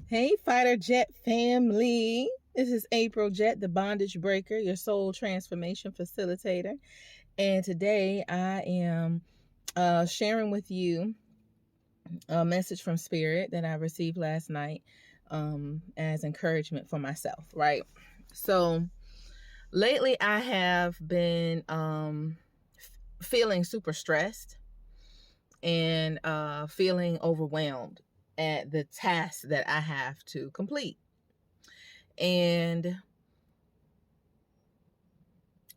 Hey, Fighter Jett family. This is April Jett, the bondage breaker, your soul transformation facilitator. And today I am sharing with you a message from Spirit that I received last night as encouragement for myself, right? So lately I have been feeling super stressed and feeling overwhelmed at the tasks that I have to complete. And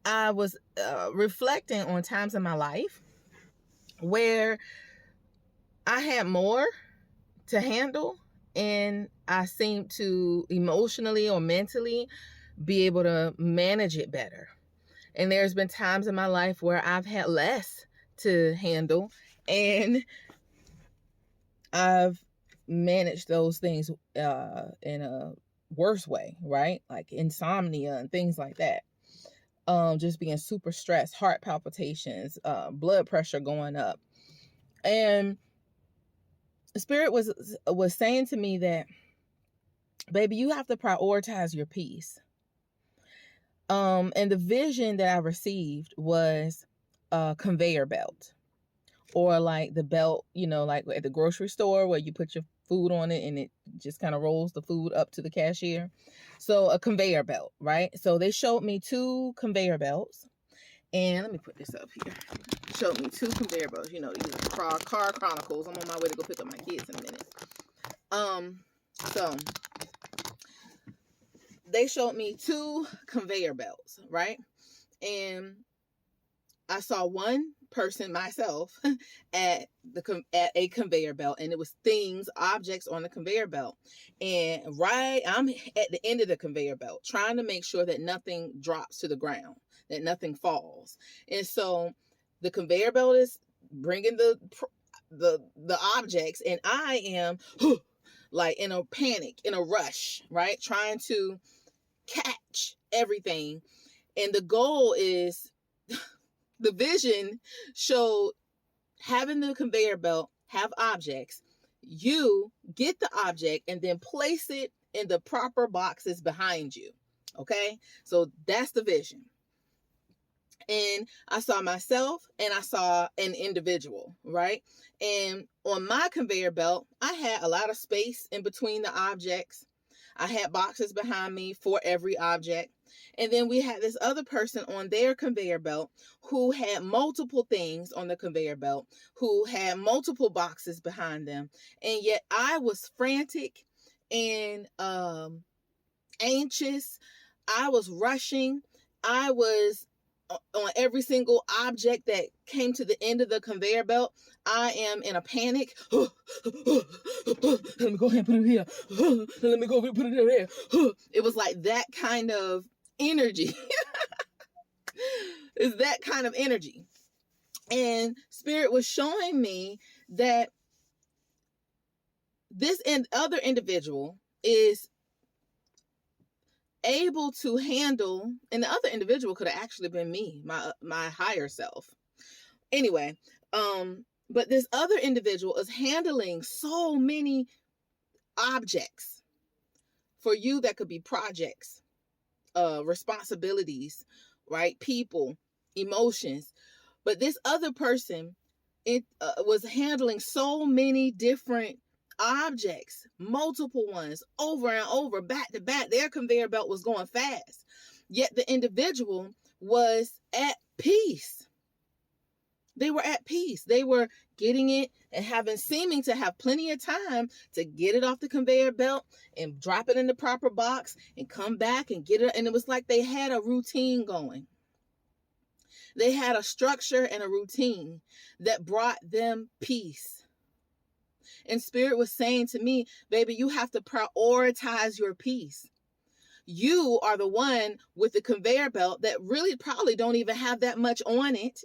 I was reflecting on times in my life where I had more to handle and I seemed to emotionally or mentally be able to manage it better. And there's been times in my life where I've had less to handle and I've managed those things in a worse way, right? Like insomnia and things like that. Just being super stressed, heart palpitations, blood pressure going up. And Spirit was saying to me that, baby, you have to prioritize your peace. And the vision that I received was a conveyor belt, or like the belt, like at the grocery store where you put your food on it and it just kind of rolls the food up to the cashier. So a conveyor belt, right? So they showed me two conveyor belts. And let me put this up here. Showed me two conveyor belts. These car chronicles. I'm on my way to go pick up my kids in a minute. So they showed me two conveyor belts, right? And I saw one person, myself, at a conveyor belt, and it was things, objects on the conveyor belt. And I'm at the end of the conveyor belt, trying to make sure that nothing drops to the ground, that nothing falls. And so the conveyor belt is bringing the objects, and I am like in a panic, in a rush, right, trying to catch everything. And the goal is the vision showed having the conveyor belt have objects. You get the object and then place it in the proper boxes behind you. Okay, so that's the vision. And I saw myself and I saw an individual, right? And on my conveyor belt, I had a lot of space in between the objects. I had boxes behind me for every object. And then we had this other person on their conveyor belt who had multiple things on the conveyor belt, who had multiple boxes behind them. And yet I was frantic and anxious. I was rushing. I was on every single object that came to the end of the conveyor belt. I am in a panic. Let me go ahead and put it here. Let me go and put it there. It was like that kind of energy. It's that kind of energy. And Spirit was showing me that this other individual is able to handle, and the other individual could have actually been me, my higher self. Anyway, but this other individual is handling so many objects for you that could be projects, responsibilities, right? People, emotions. But this other person, it was handling so many different objects, multiple ones, over and over, back to back. Their conveyor belt was going fast. Yet the individual was at peace. They were at peace. They were getting it and seeming to have plenty of time to get it off the conveyor belt and drop it in the proper box and come back and get it. And it was like they had a routine going. They had a structure and a routine that brought them peace. And Spirit was saying to me, baby, you have to prioritize your peace. You are the one with the conveyor belt that really probably don't even have that much on it.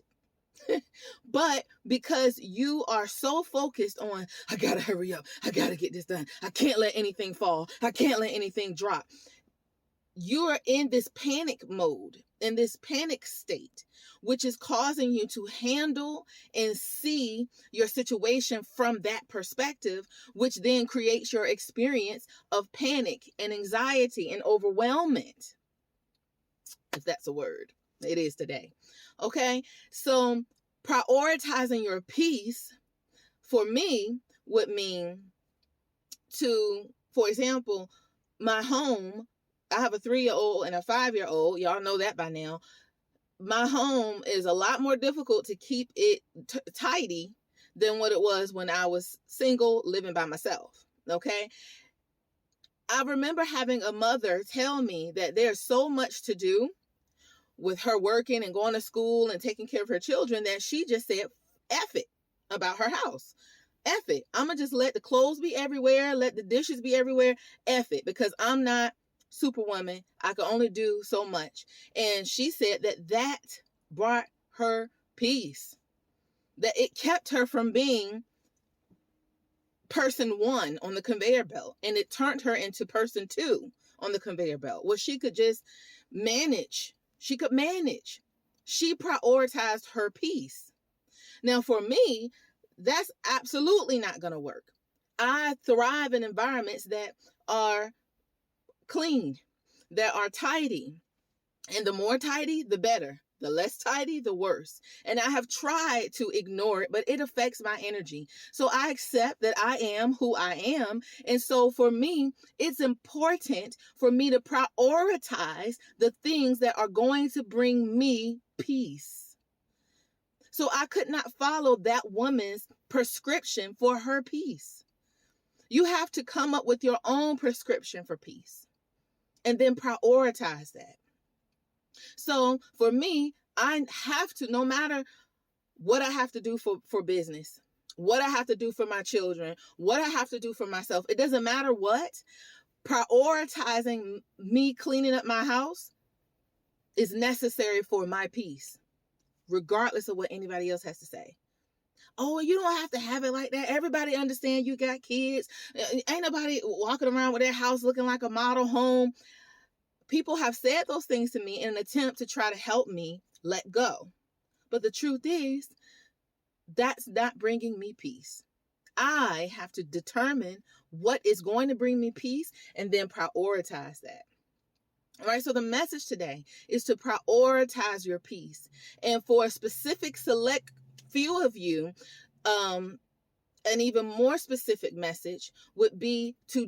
But because you are so focused on, I gotta hurry up, I gotta get this done, I can't let anything fall, I can't let anything drop, you are in this panic mode. in this panic state, which is causing you to handle and see your situation from that perspective, which then creates your experience of panic and anxiety and overwhelmment, if that's a word. It is today. Okay, so prioritizing your peace for me would mean to, for example, my home. I have a 3-year-old and a 5-year-old. Y'all know that by now. My home is a lot more difficult to keep it tidy than what it was when I was single, living by myself. Okay. I remember having a mother tell me that there's so much to do with her working and going to school and taking care of her children that she just said, F it about her house. F it. I'm going to just let the clothes be everywhere. Let the dishes be everywhere. F it. Because I'm not Superwoman. I can only do so much. And she said that brought her peace. That it kept her from being person 1 on the conveyor belt. And it turned her into person 2 on the conveyor belt, where she could just manage. She could manage. She prioritized her peace. Now, for me, that's absolutely not going to work. I thrive in environments that are clean, that are tidy. And the more tidy, the better. The less tidy, the worse. And I have tried to ignore it, but it affects my energy. So I accept that I am who I am. And so for me, it's important for me to prioritize the things that are going to bring me peace. So I could not follow that woman's prescription for her peace. You have to come up with your own prescription for peace and then prioritize that. So for me, I have to, no matter what I have to do for business, what I have to do for my children, what I have to do for myself, it doesn't matter what, prioritizing me cleaning up my house is necessary for my peace, regardless of what anybody else has to say. Oh, you don't have to have it like that. Everybody understand you got kids. Ain't nobody walking around with their house looking like a model home. People have said those things to me in an attempt to try to help me let go. But the truth is, that's not bringing me peace. I have to determine what is going to bring me peace and then prioritize that. All right, so the message today is to prioritize your peace. And for a specific select few of you, an even more specific message would be to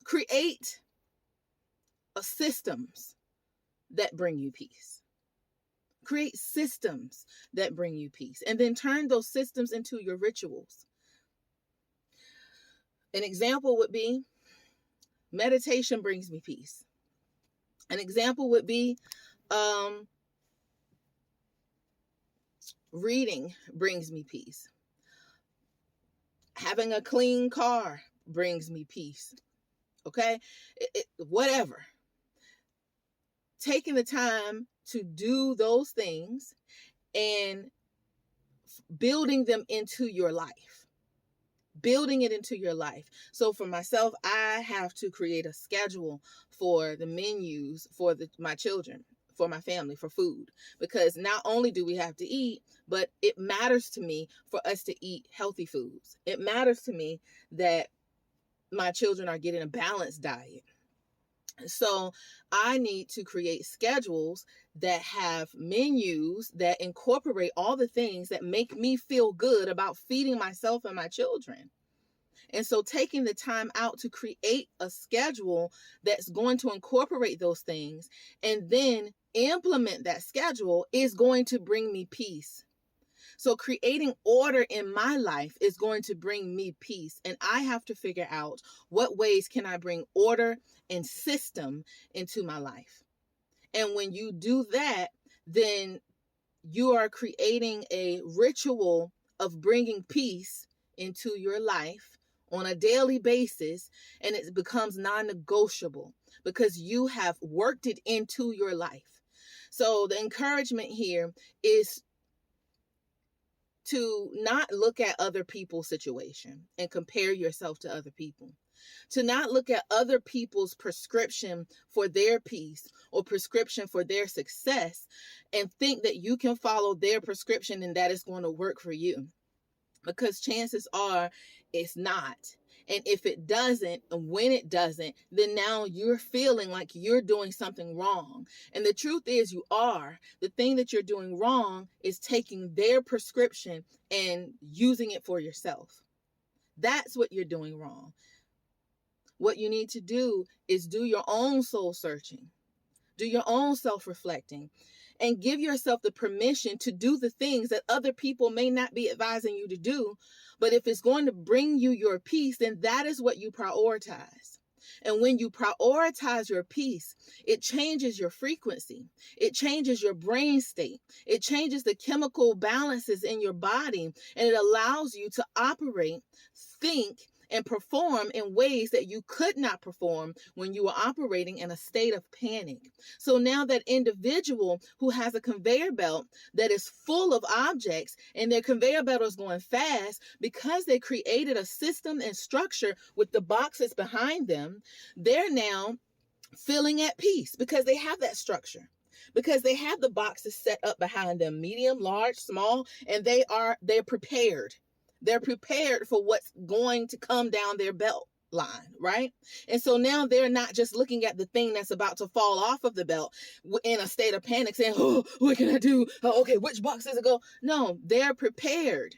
create systems that bring you peace. Create systems that bring you peace, and then turn those systems into your rituals. An example would be meditation brings me peace. An example would be reading brings me peace. Having a clean car brings me peace. Okay? Whatever. Taking the time to do those things and building them into your life. Building it into your life. So for myself, I have to create a schedule for the menus for my children, for my family, for food. Because not only do we have to eat, but it matters to me for us to eat healthy foods. It matters to me that my children are getting a balanced diet. So I need to create schedules that have menus that incorporate all the things that make me feel good about feeding myself and my children. And so taking the time out to create a schedule that's going to incorporate those things and then implement that schedule is going to bring me peace. So creating order in my life is going to bring me peace. And I have to figure out what ways can I bring order and system into my life. And when you do that, then you are creating a ritual of bringing peace into your life on a daily basis. And it becomes non-negotiable because you have worked it into your life. So the encouragement here is to not look at other people's situation and compare yourself to other people. To not look at other people's prescription for their peace or prescription for their success and think that you can follow their prescription and that is going to work for you. Because chances are it's not. And if it doesn't, and when it doesn't, then now you're feeling like you're doing something wrong. And the truth is you are. The thing that you're doing wrong is taking their prescription and using it for yourself. That's what you're doing wrong. What you need to do is do your own soul searching, do your own self-reflecting, and give yourself the permission to do the things that other people may not be advising you to do. But if it's going to bring you your peace, then that is what you prioritize. And when you prioritize your peace, it changes your frequency. It changes your brain state. It changes the chemical balances in your body, and it allows you to operate, think, and perform in ways that you could not perform when you were operating in a state of panic. So now that individual who has a conveyor belt that is full of objects and their conveyor belt is going fast, because they created a system and structure with the boxes behind them, they're now feeling at peace because they have that structure. Because they have the boxes set up behind them, medium, large, small, and they're prepared. They're prepared for what's going to come down their belt line, right? And so now they're not just looking at the thing that's about to fall off of the belt in a state of panic saying, oh, what can I do? Oh, okay, which box does it go? No, they're prepared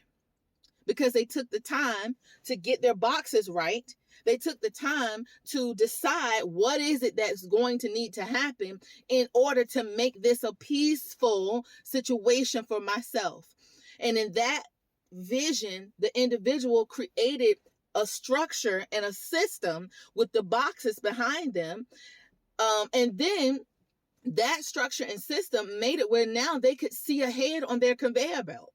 because they took the time to get their boxes right. They took the time to decide what is it that's going to need to happen in order to make this a peaceful situation for myself. And in that vision, the individual created a structure and a system with the boxes behind them. And then that structure and system made it where now they could see ahead on their conveyor belt.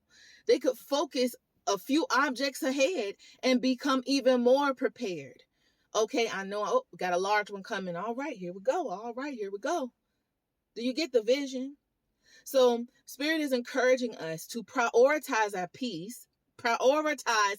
They could focus a few objects ahead and become even more prepared. Okay, I know, oh, got a large one coming. All right, here we go. All right, here we go. Do you get the vision? So Spirit is encouraging us to prioritize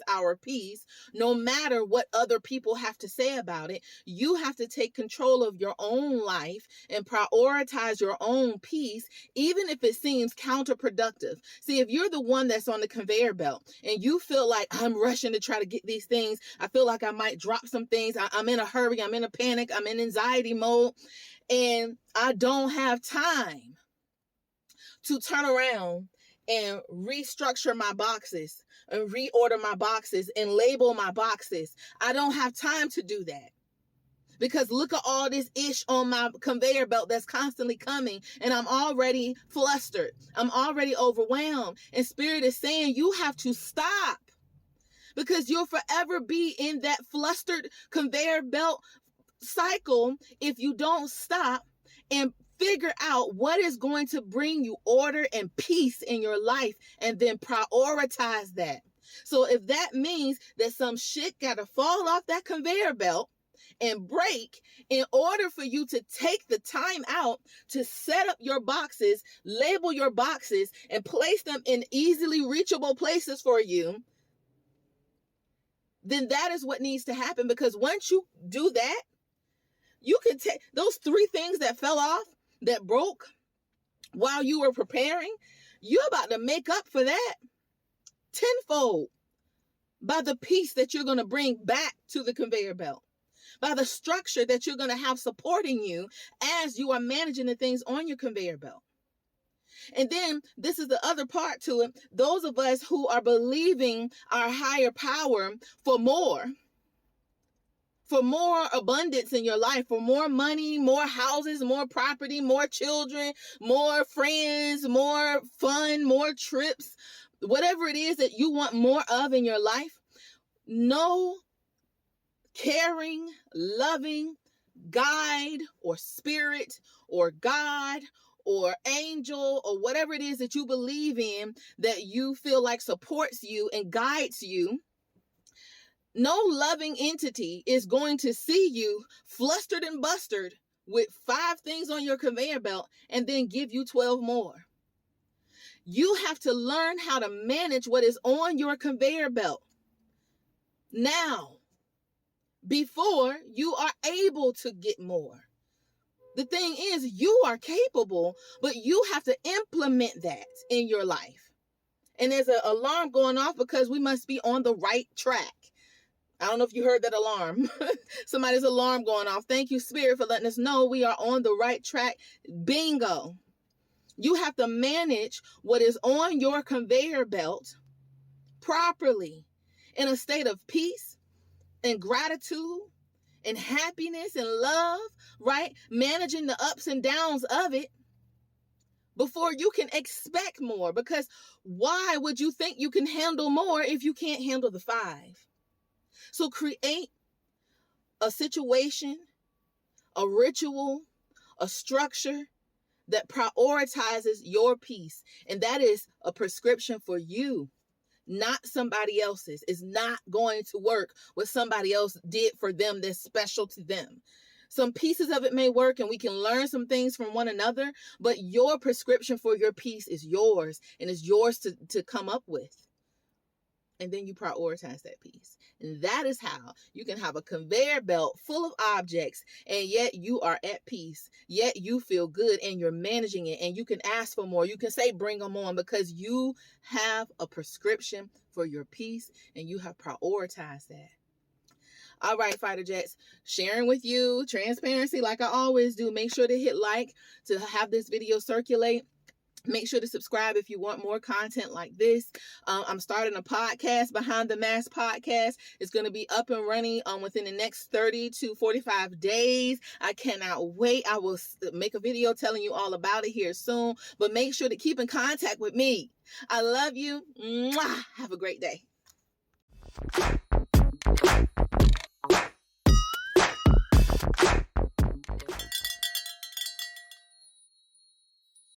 our peace, no matter what other people have to say about it. You have to take control of your own life and prioritize your own peace, even if it seems counterproductive. See, if you're the one that's on the conveyor belt and you feel like I'm rushing to try to get these things, I feel like I might drop some things. I'm in a hurry. I'm in a panic. I'm in anxiety mode, and I don't have time to turn around and restructure my boxes and reorder my boxes and label my boxes. I don't have time to do that because look at all this ish on my conveyor belt that's constantly coming, and I'm already flustered. I'm already overwhelmed. And Spirit is saying you have to stop, because you'll forever be in that flustered conveyor belt cycle if you don't stop and figure out what is going to bring you order and peace in your life, and then prioritize that. So if that means that some shit got to fall off that conveyor belt and break in order for you to take the time out to set up your boxes, label your boxes, and place them in easily reachable places for you, then that is what needs to happen. Because once you do that, you can take those 3 things that fell off, that broke while you were preparing, you're about to make up for that tenfold by the peace that you're going to bring back to the conveyor belt, by the structure that you're going to have supporting you as you are managing the things on your conveyor belt. And then this is the other part to it. Those of us who are believing our higher power for more abundance in your life, for more money, more houses, more property, more children, more friends, more fun, more trips, whatever it is that you want more of in your life. No caring, loving guide or spirit or God or angel or whatever it is that you believe in that you feel like supports you and guides you, no loving entity is going to see you flustered and bustered with 5 things on your conveyor belt and then give you 12 more. You have to learn how to manage what is on your conveyor belt now, before you are able to get more. The thing is, you are capable, but you have to implement that in your life. And there's an alarm going off because we must be on the right track. I don't know if you heard that alarm. Somebody's alarm going off. Thank you, Spirit, for letting us know we are on the right track. Bingo. You have to manage what is on your conveyor belt properly in a state of peace and gratitude and happiness and love, right? Managing the ups and downs of it before you can expect more. Because why would you think you can handle more if you can't handle the 5? So create a situation, a ritual, a structure that prioritizes your peace. And that is a prescription for you, not somebody else's. It's not going to work what somebody else did for them that's special to them. Some pieces of it may work and we can learn some things from one another, but your prescription for your peace is yours and is yours to come up with. And then you prioritize that piece. And that is how you can have a conveyor belt full of objects, and yet you are at peace. Yet you feel good and you're managing it, and you can ask for more. You can say, bring them on, because you have a prescription for your peace and you have prioritized that. All right, Fighter Jets, sharing with you transparency like I always do. Make sure to hit like to have this video circulate. Make sure to subscribe if you want more content like this. I'm starting a podcast, Behind the Mask Podcast. It's going to be up and running within the next 30 to 45 days. I cannot wait. I will make a video telling you all about it here soon. But make sure to keep in contact with me. I love you. Mwah! Have a great day.